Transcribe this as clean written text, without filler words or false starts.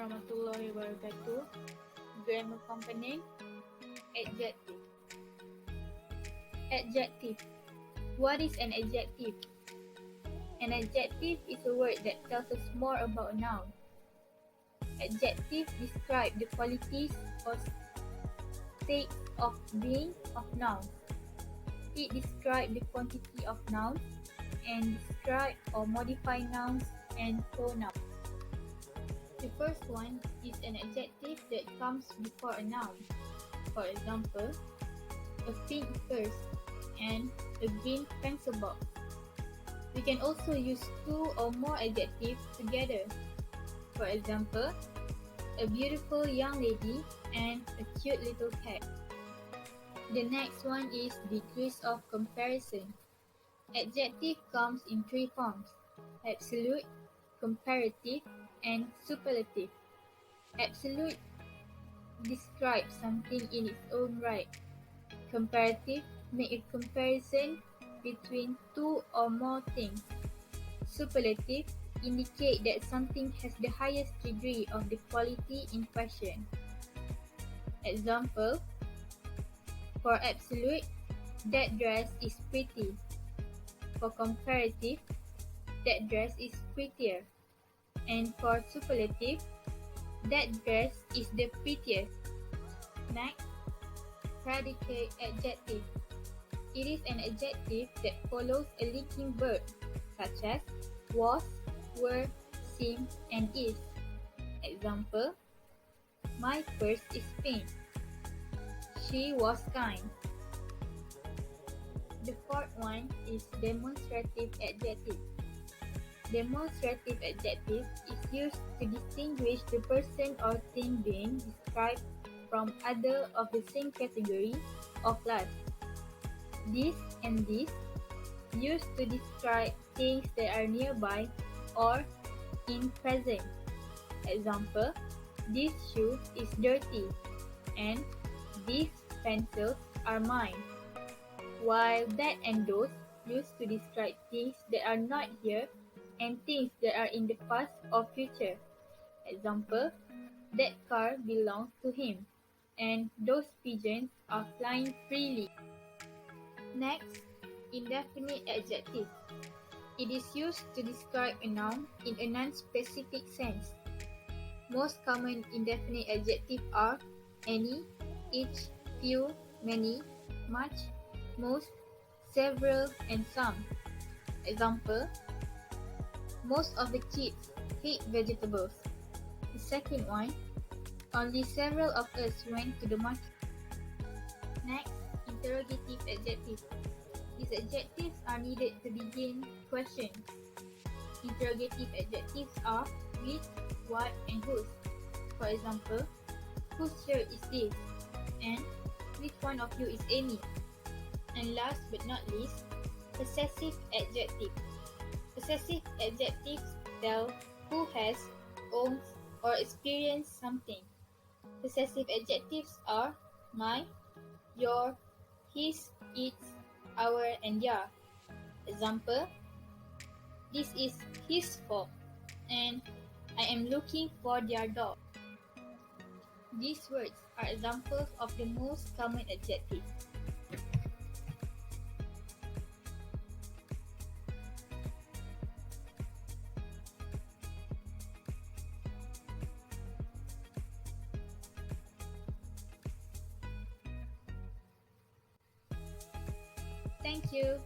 warahmatullahi wabarakatuh. Grammar component. Adjective. Adjective. What is an adjective? An adjective is a word that tells us more about a noun. Adjectives describe the qualities or state of being of nouns. It describes the quantity of nouns and describe or modify nouns and pronouns. The first one is an adjective that comes before a noun. For example, a pink purse and a green pencil box. We can also use two or more adjectives together. For example, a beautiful young lady and a cute little cat. The next one is degrees of comparison. Adjective comes in three forms: absolute, comparative, and superlative. Absolute describes something in its own right. Comparative make a comparison between two or more things. Superlative indicate that something has the highest degree of the quality in question. Example: for absolute, that dress is pretty. For comparative, that dress is prettier. And for superlative, that dress is the prettiest. Next, predicate adjective. It is an adjective that follows a linking verb, such as was, were, seem, and is. Example: my purse is pink. She was kind. The fourth one is demonstrative adjective. Demonstrative adjective is used to distinguish the person or thing being described from other of the same category or class. This and this used to describe things that are nearby or in present. Example: this shoe is dirty and these pencils are mine. While that and those used to describe things that are not here and things that are in the past or future. Example: that car belongs to him, and those pigeons are flying freely. Next, indefinite adjective. It is used to describe a noun in a non-specific sense. Most common indefinite adjectives are any, each, few, many, much, most, several, and some. Example: most of the kids hate vegetables. The second one, only several of us went to the market. Next, interrogative adjective. These adjectives are needed to begin questions. Interrogative adjectives are which, what, and whose. For example, whose shirt is this? And which one of you is Amy? And last but not least, possessive adjective. Possessive adjectives tell who has, owns, or experiences something. Possessive adjectives are my, your, his, its, our, and their. Example: this is his fault, and I am looking for their dog. These words are examples of the most common adjectives. Thank you.